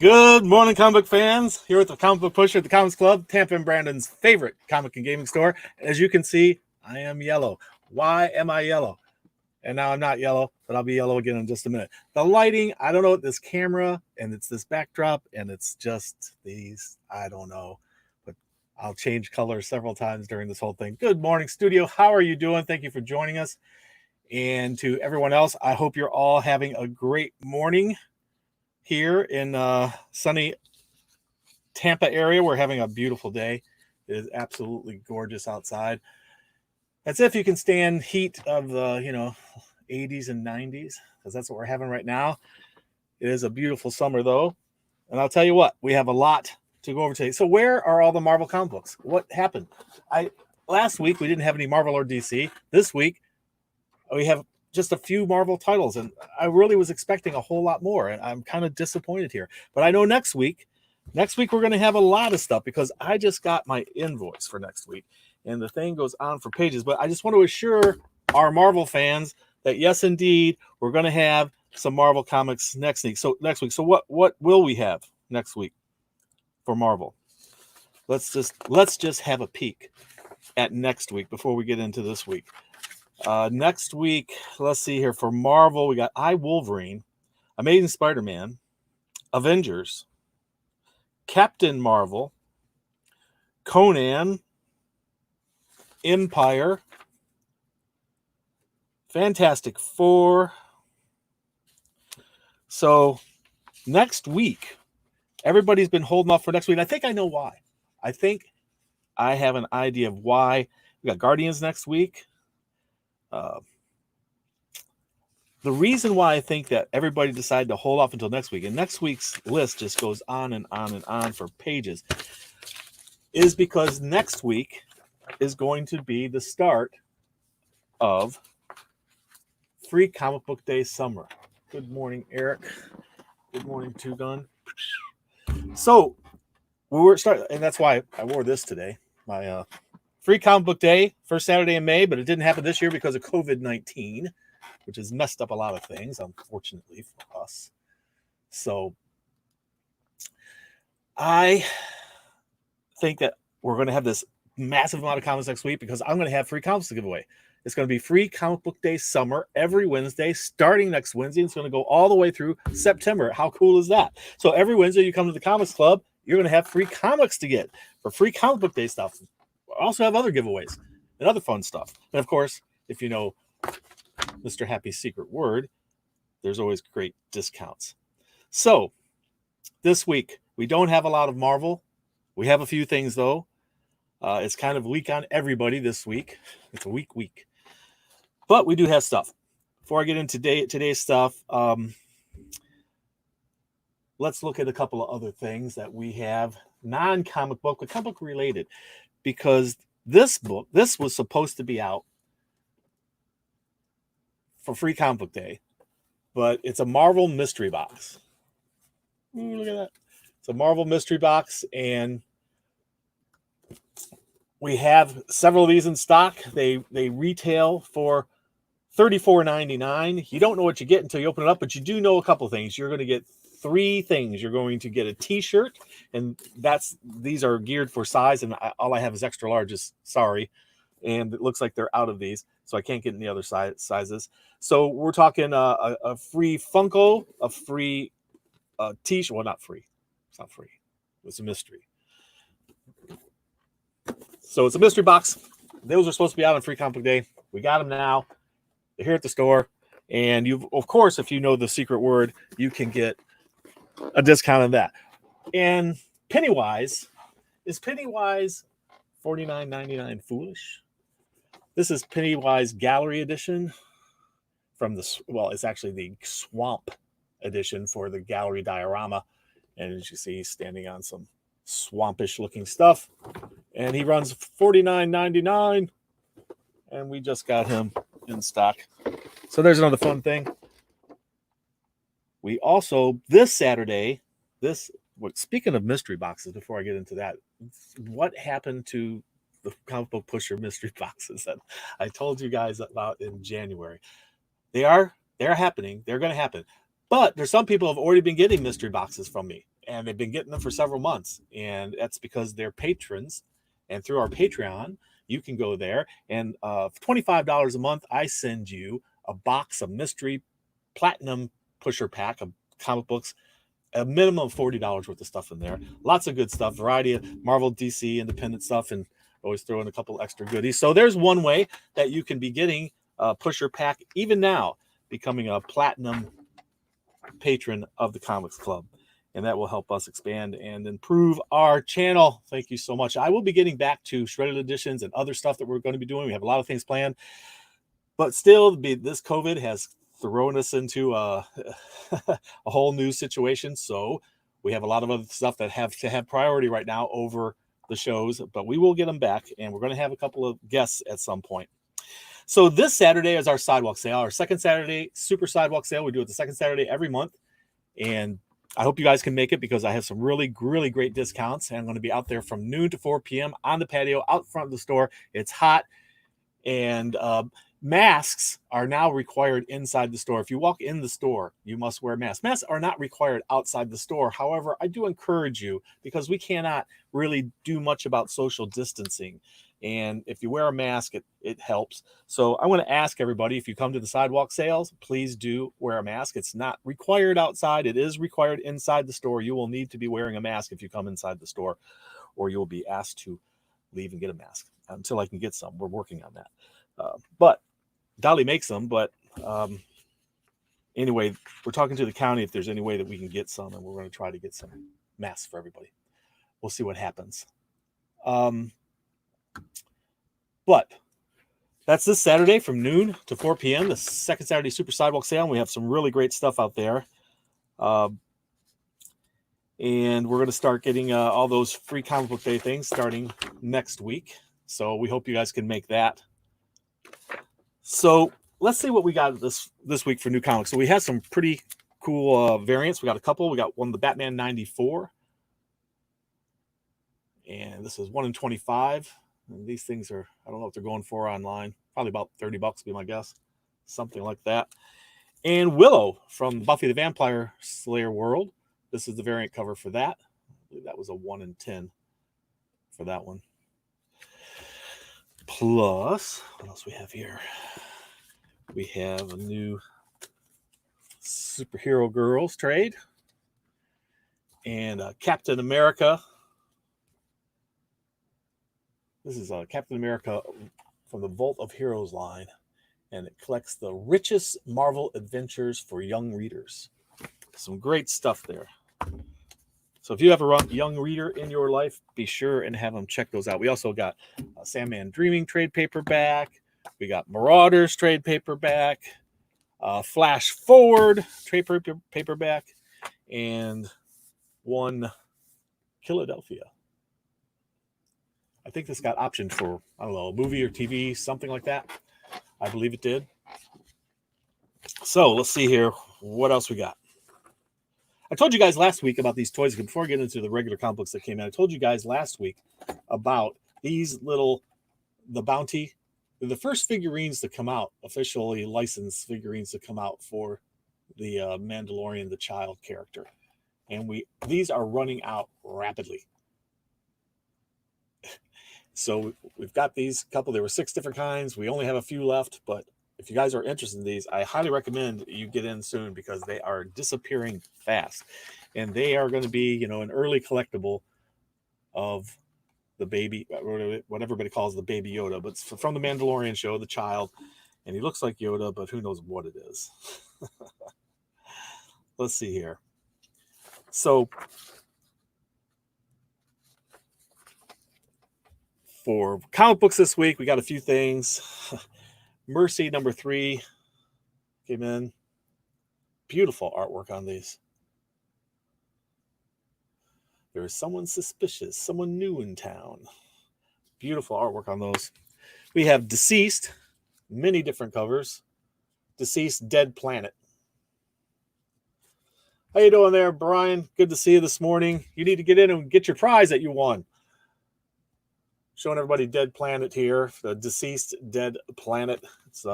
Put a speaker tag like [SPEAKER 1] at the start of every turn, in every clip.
[SPEAKER 1] Good morning, comic book fans. Here at the Comic Book Pusher at the Comics Club, Tampa and Brandon's favorite comic and gaming store. As you can see, I am yellow. Why am I yellow? And now I'm not yellow, but I'll be yellow again in just a minute. The lighting, I don't know, this camera and it's this backdrop and it's just these, I don't know, but I'll change colors several times during this whole thing. Good morning, studio. How are you doing? Thank you for joining us. And to everyone else, I hope you're all having a great morning here in sunny Tampa area. We're having a beautiful day. It is absolutely gorgeous outside. As if you can stand heat of the 80s and 90s, because that's what we're having right now. It is a beautiful summer though, and I'll tell you what, we have a lot to go over today. So where are all the Marvel comic books? What happened? Last week we didn't have any Marvel or DC. This week we have just a few Marvel titles, and I really was expecting a whole lot more, and I'm kind of disappointed here. But I know next week we're going to have a lot of stuff because I just got my invoice for next week, and the thing goes on for pages. But I just want to assure our Marvel fans that yes, indeed, we're going to have some Marvel comics next week. So what will we have next week for Marvel? Let's just have a peek at next week before we get into this week. Next week, let's see here. For Marvel, we got Wolverine, Amazing Spider-Man, Avengers, Captain Marvel, Conan, Empire, Fantastic Four. So next week, everybody's been holding off for next week. I think I know why. I think I have an idea of why. We got Guardians next week. The reason why I think that everybody decided to hold off until next week, and next week's list just goes on and on and on for pages, is because next week is going to be the start of Free Comic Book Day Summer. Good morning, Eric. Good morning, Two Gun. So we were starting, and that's why I wore this today. My Free Comic Book Day, first Saturday in May, but it didn't happen this year because of COVID-19, which has messed up a lot of things, unfortunately for us. So I think that we're going to have this massive amount of comics next week because I'm going to have free comics to give away. It's going to be Free Comic Book Day Summer every Wednesday, starting next Wednesday. It's going to go all the way through September. How cool is that? So every Wednesday you come to the Comics Club, you're going to have free comics to get for Free Comic Book Day stuff. We also have other giveaways and other fun stuff. And of course, if you know Mr. Happy's secret word, there's always great discounts. So this week, we don't have a lot of Marvel. We have a few things, though. It's kind of weak on everybody this week. It's a week. But we do have stuff. Before I get into today's stuff, let's look at a couple of other things that we have non-comic book, but comic book related. Because this was supposed to be out for Free Comic Book Day, but it's a Marvel mystery box. Ooh, look at that. It's a Marvel mystery box, and we have several of these in stock. They retail for $34.99. You don't know what you get until you open it up, but you do know a couple things. You're going to get three things. You're going to get a t-shirt, and these are geared for size, and all I have is extra larges. Sorry. And it looks like they're out of these, so I can't get any other sizes. So we're talking a free Funko, a free t-shirt. Well, not free. It's not free. It's a mystery. So it's a mystery box. Those are supposed to be out on Free Comic Book Day. We got them now. They're here at the store. And you, of course, if you know the secret word, you can get a discount on that. And Pennywise, is Pennywise $49.99 foolish? This is Pennywise Gallery Edition from it's actually the Swamp Edition for the Gallery Diorama. And as you see, he's standing on some swampish looking stuff. And he runs $49.99. And we just got him in stock. So there's another fun thing. We also, this Saturday, speaking of mystery boxes, before I get into that, what happened to the comic book pusher mystery boxes that I told you guys about in January? They're happening. They're going to happen. But there's some people who have already been getting mystery boxes from me. and they've been getting them for several months, and that's because they're patrons. And through our Patreon, you can go there, and for $25 a month, I send you a box of mystery platinum pusher pack of comic books, a minimum of $40 worth of stuff in there. Lots of good stuff, variety of Marvel, DC, independent stuff, and always throw in a couple extra goodies. So there's one way that you can be getting a pusher pack even now, becoming a platinum patron of the Comics Club. And that will help us expand and improve our channel. Thank you so much. I will be getting back to shredded editions and other stuff that we're going to be doing. We have a lot of things planned. But still, this COVID has thrown us into a whole new situation. So we have a lot of other stuff that have to have priority right now over the shows. But we will get them back. And we're going to have a couple of guests at some point. So this Saturday is our sidewalk sale, our second Saturday super sidewalk sale. We do it the second Saturday every month. And I hope you guys can make it because I have some really, really great discounts. And I'm going to be out there from noon to 4 p.m. on the patio out front of the store. It's hot. And masks are now required inside the store. If you walk in the store, you must wear masks. Masks are not required outside the store. However, I do encourage you because we cannot really do much about social distancing. And if you wear a mask, it helps. So I want to ask everybody, if you come to the sidewalk sales, please do wear a mask. It's not required outside. It is required inside the store. You will need to be wearing a mask if you come inside the store, or you'll be asked to leave and get a mask until I can get some. We're working on that. But Dolly makes them. But anyway, we're talking to the county if there's any way that we can get some, and we're going to try to get some masks for everybody. We'll see what happens. But that's this Saturday from noon to 4 p.m., the second Saturday Super Sidewalk Sale. And we have some really great stuff out there. And we're going to start getting all those free comic book day things starting next week. So we hope you guys can make that. So let's see what we got this week for new comics. So we have some pretty cool variants. We got a couple. We got one, the Batman 94. And this is 1 in 25. And these things are, I don't know what they're going for online. Probably about $30 would be my guess. Something like that. And Willow from Buffy the Vampire Slayer world. This is the variant cover for that. I believe that was a 1 in 10 for that one. Plus, what else we have here? We have a new Superhero Girls trade. And Captain America. This is Captain America from the Vault of Heroes line, and it collects the richest Marvel adventures for young readers. Some great stuff there. So if you have a young reader in your life, be sure and have them check those out. We also got Sandman Dreaming trade paperback. We got Marauders trade paperback, Flash Forward trade paperback, and one Philadelphia. I think this got optioned for, I don't know, a movie or TV, something like that. I believe it did. So let's see here. What else we got? I told you guys last week about these toys. Before I get into the regular comic books that came out, I told you guys last week about these little, the Bounty. They're the first figurines to come out, officially licensed figurines to come out for the Mandalorian, the child character. And these are running out rapidly. So we've got these couple. There were 6 different kinds. We only have a few left, but if you guys are interested in these, I highly recommend you get in soon because they are disappearing fast. And they are going to be, an early collectible of the baby, what everybody calls the baby Yoda, but it's from the Mandalorian show, the child. And he looks like Yoda, but who knows what it is. Let's see here. So for comic books this week, we got a few things. Mercy number 3 came in. Beautiful artwork on these. There is someone suspicious, someone new in town. Beautiful artwork on those. We have Deceased, many different covers. Deceased, Dead Planet. How you doing there, Brian? Good to see you this morning. You need to get in and get your prize that you won. Showing everybody Dead Planet here. The Deceased Dead Planet. It's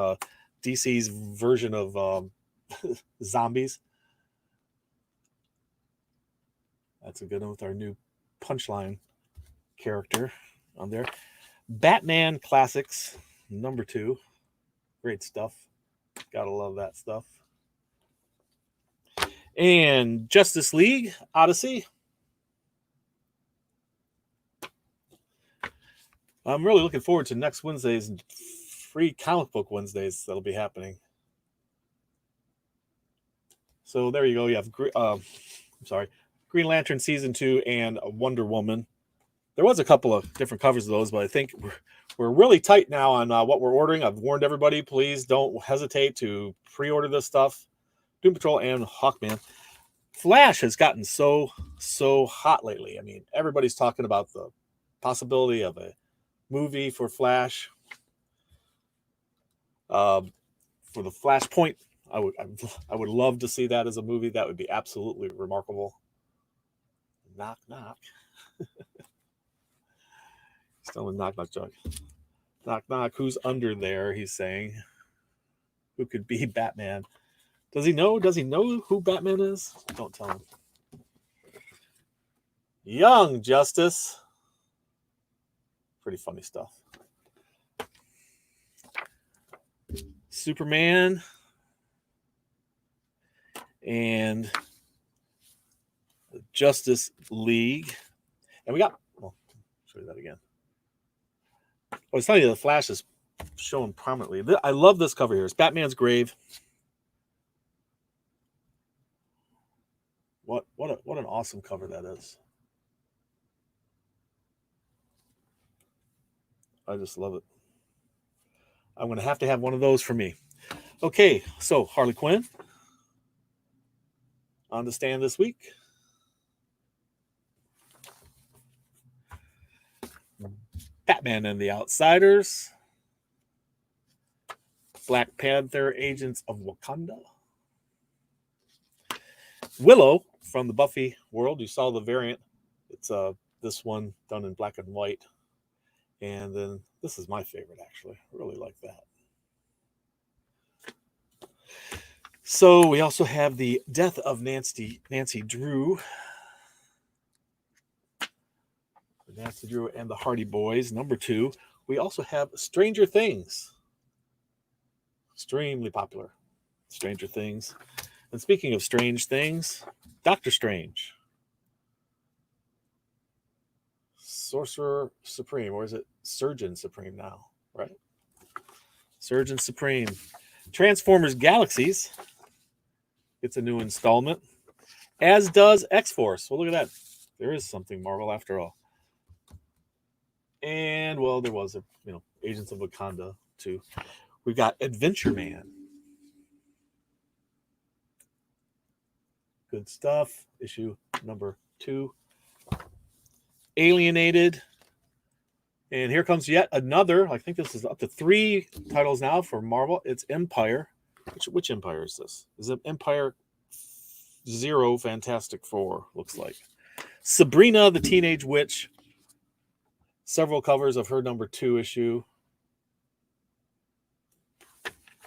[SPEAKER 1] DC's version of zombies. That's a good one with our new Punchline character on there. Batman Classics, number 2. Great stuff. Gotta love that stuff. And Justice League Odyssey. I'm really looking forward to next Wednesday's free comic book Wednesdays that'll be happening. So there you go. You have Green Lantern Season 2 and Wonder Woman. There was a couple of different covers of those, but I think we're really tight now on what we're ordering. I've warned everybody, please don't hesitate to pre-order this stuff. Doom Patrol and Hawkman. Flash has gotten so hot lately. I mean, everybody's talking about the possibility of a movie for Flash. For the Flashpoint, I would love to see that as a movie. That would be absolutely remarkable. Knock, knock. Still a knock, knock joke. Knock, knock. Who's under there? He's saying. Who could be Batman? Does he know? Does he know who Batman is? Don't tell him. Young Justice. Pretty funny stuff. Superman. And Justice League. And we got, well, show you that again. I was telling you the Flash is shown prominently. I love this cover here. It's Batman's grave. What an awesome cover that is. I just love it. I'm going to have one of those for me. Okay, so Harley Quinn on the stand this week. Batman and the Outsiders. Black Panther, Agents of Wakanda. Willow from the Buffy world. You saw the variant. It's this one done in black and white. And then this is my favorite, actually. I really like that. So we also have the Death of Nancy Drew. Nancy Drew and the Hardy Boys, number 2. We also have Stranger Things. Extremely popular. Stranger Things. And speaking of strange things, Doctor Strange. Sorcerer Supreme, or is it Surgeon Supreme now, right? Surgeon Supreme. Transformers Galaxies. It's a new installment. As does X-Force. Well, look at that. There is something Marvel after all. And, well, there was Agents of Wakanda, too. We've got Adventure Man. Good stuff. Issue number 2. Alienated. And here comes yet another. I think this is up to 3 titles now for Marvel. It's Empire. Which Empire is this? Is it Empire 0 Fantastic Four? Looks like. Sabrina the Teenage Witch. Several covers of her number 2 issue.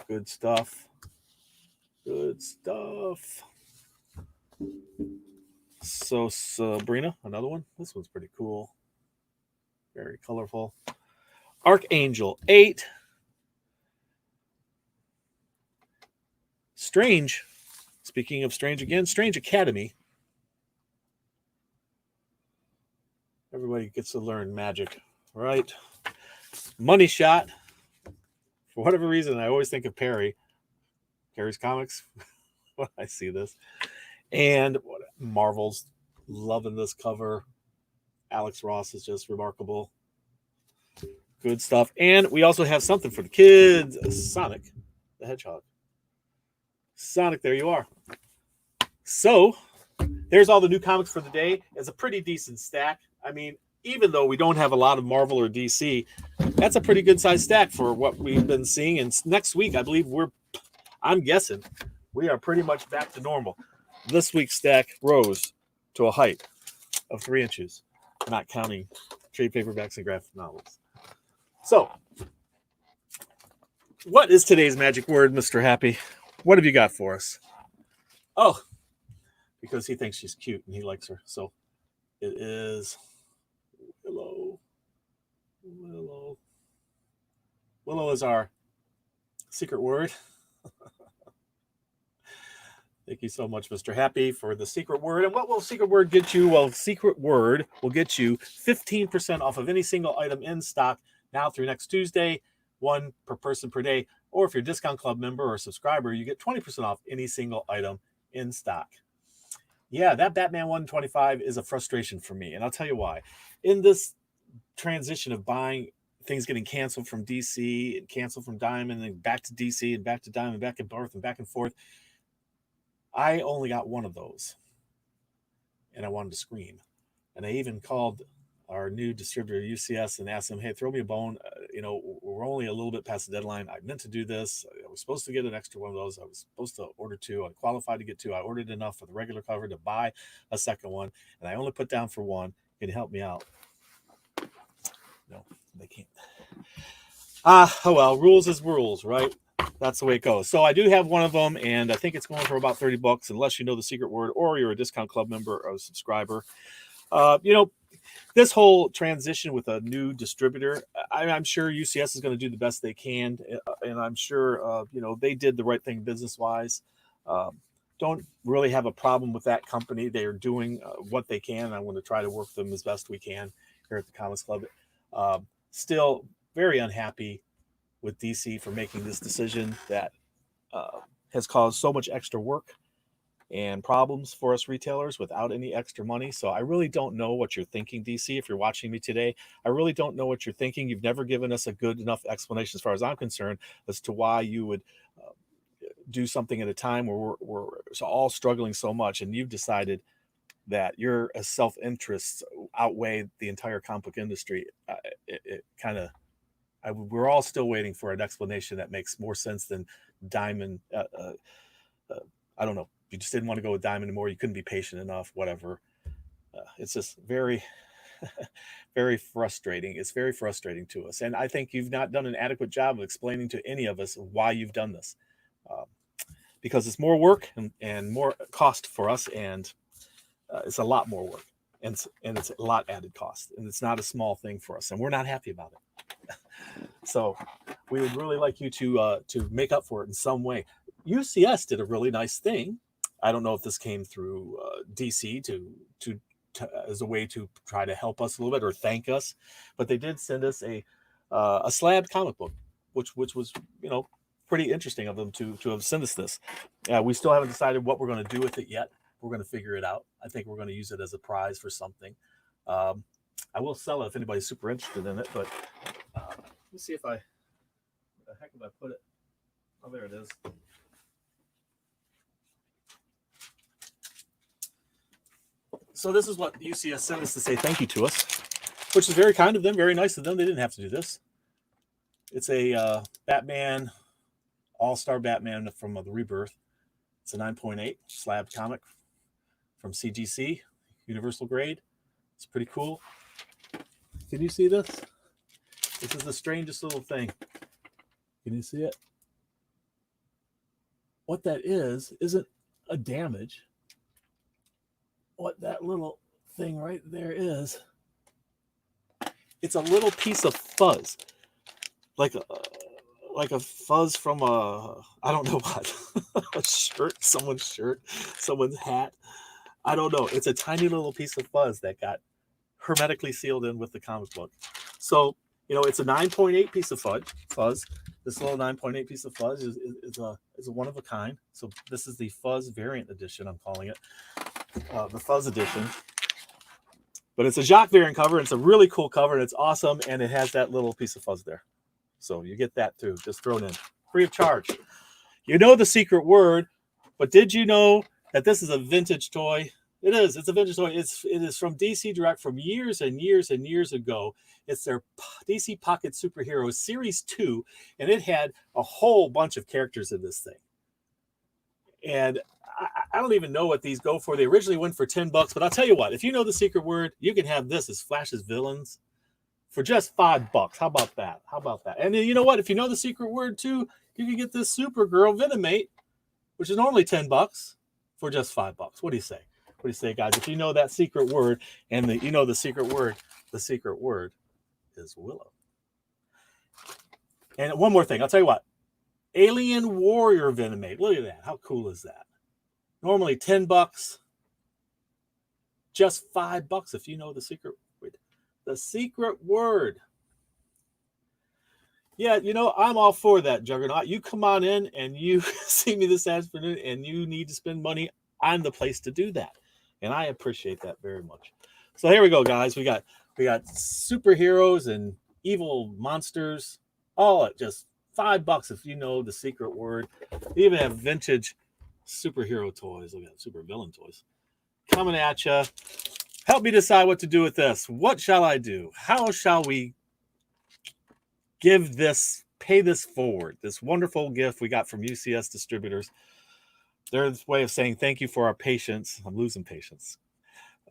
[SPEAKER 1] Good stuff. Good stuff. So Sabrina, another one. This one's pretty cool. Very colorful. Archangel 8. Strange. Speaking of Strange again, Strange Academy. Everybody gets to learn magic, right? Money Shot. For whatever reason, I always think of Perry. Perry's Comics. When I see this. And Marvel's loving this cover. Alex Ross is just remarkable. Good stuff. And we also have something for the kids. Sonic the Hedgehog. Sonic, there you are. So, there's all the new comics for the day. It's a pretty decent stack. I mean, even though we don't have a lot of Marvel or DC, that's a pretty good size stack for what we've been seeing. And next week, I believe I'm guessing, we are pretty much back to normal. This week's stack rose to a height of 3 inches, not counting trade paperbacks and graphic novels. So, what is today's magic word, Mr. Happy? What have you got for us? Oh, because he thinks she's cute and he likes her. So It is Willow. Willow. Willow is our secret word. Thank you so much, Mr. Happy, for the secret word. And what will secret word get you? Well, secret word will get you 15% off of any single item in stock now through next Tuesday, one per person per day. Or if you're a discount club member or subscriber, you get 20% off any single item in stock. Yeah, that Batman 125 is a frustration for me. And I'll tell you why. In this transition of buying things getting canceled from DC and canceled from Diamond and back to DC and back to Diamond, back and forth and back and forth, I only got one of those, and I wanted to scream. And I even called our new distributor, UCS, and asked them, hey, throw me a bone. We're only a little bit past the deadline. I meant to do this. I was supposed to get an extra one of those. I was supposed to order two. I qualified to get two. I ordered enough for the regular cover to buy a second one, and I only put down for one. Can you help me out? No, they can't. Oh well, rules is rules, right? That's the way it goes. So I do have one of them, and I think it's going for about $30, unless you know the secret word or you're a discount club member or a subscriber. This whole transition with a new distributor, I'm sure UCS is going to do the best they can, and I'm sure they did the right thing business-wise. Don't really have a problem with that company. They are doing what they can. I want to try to work them as best we can here at the Comics Club. Still very unhappy with DC for making this decision that has caused so much extra work and problems for us retailers without any extra money. So I really don't know what you're thinking, DC. If you're watching me today, I really don't know what you're thinking. You've never given us a good enough explanation, as far as I'm concerned, as to why you would do something at a time where we're all struggling so much, and you've decided that your self-interests outweigh the entire comic book industry. We're all still waiting for an explanation that makes more sense than Diamond. I don't know. You just didn't want to go with Diamond anymore. You couldn't be patient enough, whatever. It's just very, very frustrating. It's very frustrating to us. And I think you've not done an adequate job of explaining to any of us why you've done this. Because it's more work and more cost for us, and it's a lot more work. And it's a lot added cost. And it's not a small thing for us. And we're not happy about it. So we would really like you to make up for it in some way. UCS did a really nice thing. I don't know if this came through DC to as a way to try to help us a little bit or thank us, but they did send us a slabbed comic book, which was pretty interesting of them to have sent us this. We still haven't decided what we're going to do with it yet. We're going to figure it out. I think we're going to use it as a prize for something. I will sell it if anybody's super interested in it, but let me see if where the heck have I put it? Oh, there it is. So this is what UCS sent us to say thank you to us, which is very kind of them, very nice of them. They didn't have to do this. It's a Batman, All-Star Batman from the Rebirth. It's a 9.8 slab comic from CGC, Universal Grade. It's pretty cool. Can you see this? This is the strangest little thing. Can you see it? What that isn't a damage. What that little thing right there is, it's a little piece of fuzz, like a fuzz from I don't know what, a shirt, someone's hat. I don't know. It's a tiny little piece of fuzz that got hermetically sealed in with the comic book. So, it's a 9.8 piece of fuzz. This little 9.8 piece of fuzz is a one of a kind. So this is the fuzz variant edition, I'm calling it. The fuzz edition. But it's a Jacques variant cover. It's a really cool cover, and it's awesome, and it has that little piece of fuzz there. So you get that too, just thrown in, free of charge. You know the secret word, but did you know that this is a vintage toy? It is. It's a vintage toy. It is from DC Direct from years and years and years ago. It's their DC Pocket Superheroes Series 2, and it had a whole bunch of characters in this thing. And I don't even know what these go for. They originally went for $10, but I'll tell you what, if you know the secret word, you can have this as Flash's villains for just $5. How about that? And then, you know what? If you know the secret word too, you can get this Supergirl Venomate, which is normally $10, for just $5. What do you say? What do you say, guys? If you know that secret word, and the secret word is Willow. And one more thing, I'll tell you what. Alien Warrior Venomade. Look at that. How cool is that? Normally $10, just $5 if you know the secret word. The secret word. Yeah, I'm all for that, Juggernaut. You come on in and you see me this afternoon and you need to spend money. I'm the place to do that. And I appreciate that very much. So here we go, guys. We got superheroes and evil monsters, all at just $5 if you know the secret word. We even have vintage superhero toys. Look at that, super villain toys coming at you. Help me decide what to do with this. What shall I do? How shall we pay this forward? This wonderful gift we got from UCS Distributors. Their way of saying thank you for our patience. I'm losing patience.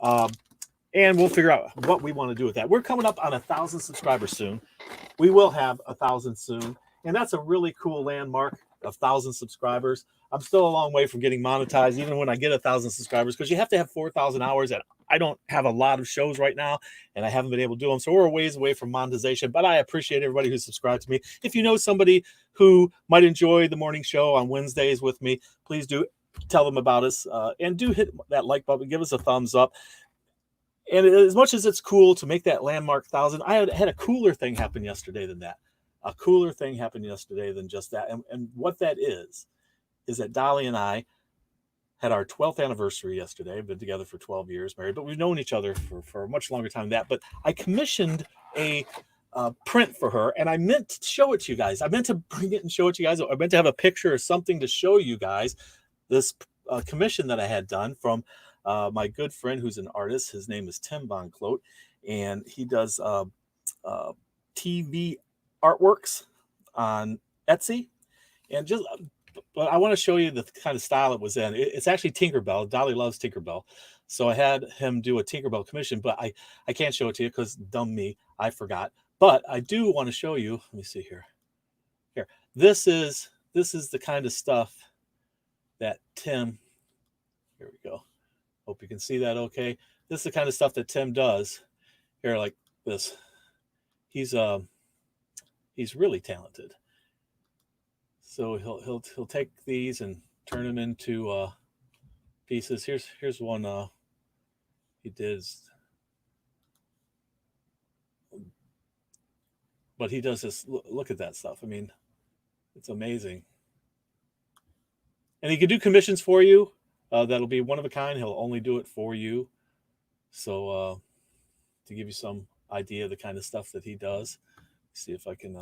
[SPEAKER 1] And we'll figure out what we want to do with that. We're coming up on 1,000 subscribers soon. We will have 1,000 soon. And that's a really cool landmark of 1,000 subscribers. I'm still a long way from getting monetized, even when I get 1,000 subscribers, because you have to have 4,000 hours. And I don't have a lot of shows right now, and I haven't been able to do them. So we're a ways away from monetization. But I appreciate everybody who subscribed to me. If you know somebody who might enjoy the morning show on Wednesdays with me, please do tell them about us. And do hit that like button. Give us a thumbs up. And as much as it's cool to make that landmark 1,000, I had a cooler thing happen yesterday than that. A cooler thing happened yesterday than just that. And what that is that Dolly and I had our 12th anniversary yesterday. We've been together for 12 years, married, but we've known each other for a much longer time than that. But I commissioned a print for her, and I meant to show it to you guys. I meant to bring it and show it to you guys. I meant to have a picture or something to show you guys this commission that I had done from my good friend who's an artist. His name is Tim Von Clote, and he does TV artworks on Etsy. And but I want to show you the kind of style it was in. It's actually Tinkerbell. Dolly loves Tinkerbell. So I had him do a Tinkerbell commission, but I can't show it to you because dumb me, I forgot. But I do want to show you. Let me see here. Here, this is the kind of stuff that Tim. Here we go. Hope you can see that okay. This is the kind of stuff that Tim does here, like this. He's really talented. So he'll take these and turn them into pieces. Here's one he did. But he does this. Look at that stuff. I mean, it's amazing. And he can do commissions for you. That'll be one of a kind. He'll only do it for you. So to give you some idea of the kind of stuff that he does, see if I can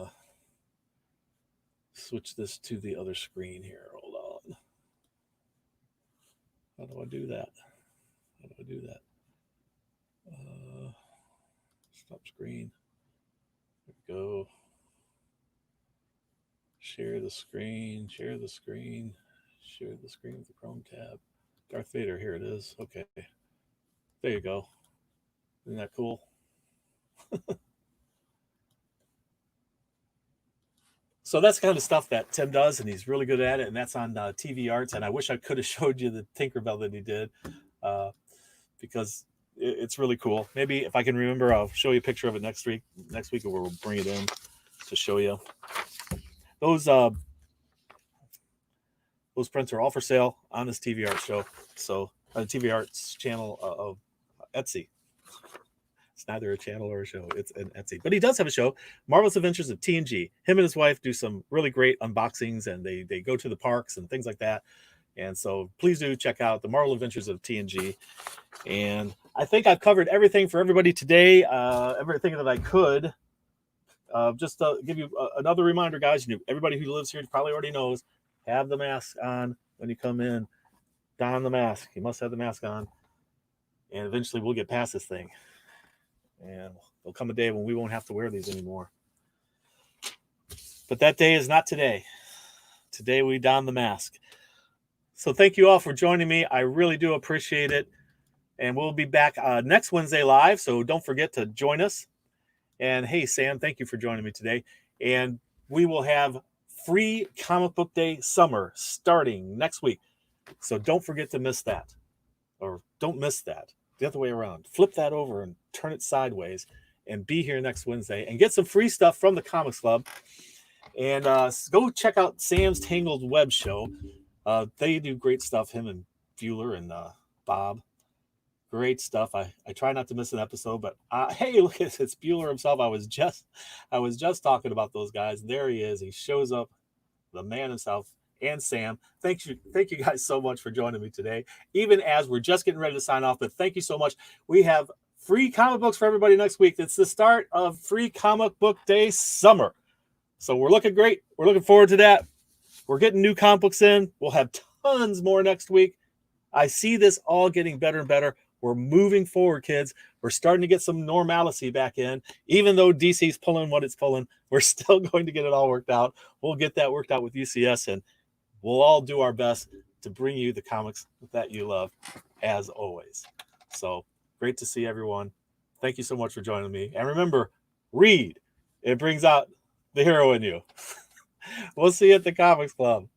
[SPEAKER 1] switch this to the other screen here. Hold on. How do I do that? Stop screen. There we go. Share the screen with the Chrome tab. Darth Vader, here it is. Okay. There you go. Isn't that cool? So that's the kind of stuff that Tim does, and he's really good at it, and that's on TV Arts. And I wish I could have showed you the Tinkerbell that he did because it's really cool. Maybe if I can remember, I'll show you a picture of it next week, or we'll bring it in to show you. Those prints are all for sale on this TV Arts show. So on the TV Arts channel of Etsy. It's neither a channel or a show. It's an Etsy. But he does have a show, Marvelous Adventures of TNG. Him and his wife do some really great unboxings, and they go to the parks and things like that. And so please do check out the Marvel Adventures of TNG. And I think I've covered everything for everybody today, everything that I could. Just to give you another reminder, guys, everybody who lives here probably already knows, have the mask on when you come in. Don the mask. You must have the mask on. And eventually we'll get past this thing. And there'll come a day when we won't have to wear these anymore. But that day is not today. Today we don the mask. So thank you all for joining me. I really do appreciate it. And we'll be back next Wednesday live. So don't forget to join us. And hey, Sam, thank you for joining me today. And we will have free Comic Book Day Summer starting next week. So don't forget to miss that. or don't miss that. The other way around. Flip that over and turn it sideways and be here next Wednesday and get some free stuff from the Comics Club. And go check out Sam's Tangled Web show. They do great stuff, him and Bueller and Bob. Great stuff. I try not to miss an episode, but hey, look at it's Bueller himself. I was just talking about those guys. There he is. He shows up, the man himself, and Sam. Thank you guys so much for joining me today. Even as we're just getting ready to sign off, but thank you so much. We have free comic books for everybody next week. It's the start of Free Comic Book Day summer. So we're looking great. We're looking forward to that. We're getting new comic books in. We'll have tons more next week. I see this all getting better and better. We're moving forward, kids. We're starting to get some normalcy back in. Even though DC's pulling what it's pulling, we're still going to get it all worked out. We'll get that worked out with UCS, and we'll all do our best to bring you the comics that you love, as always. So great to see everyone. Thank you so much for joining me. And remember, read. It brings out the hero in you. We'll see you at the Comics Club.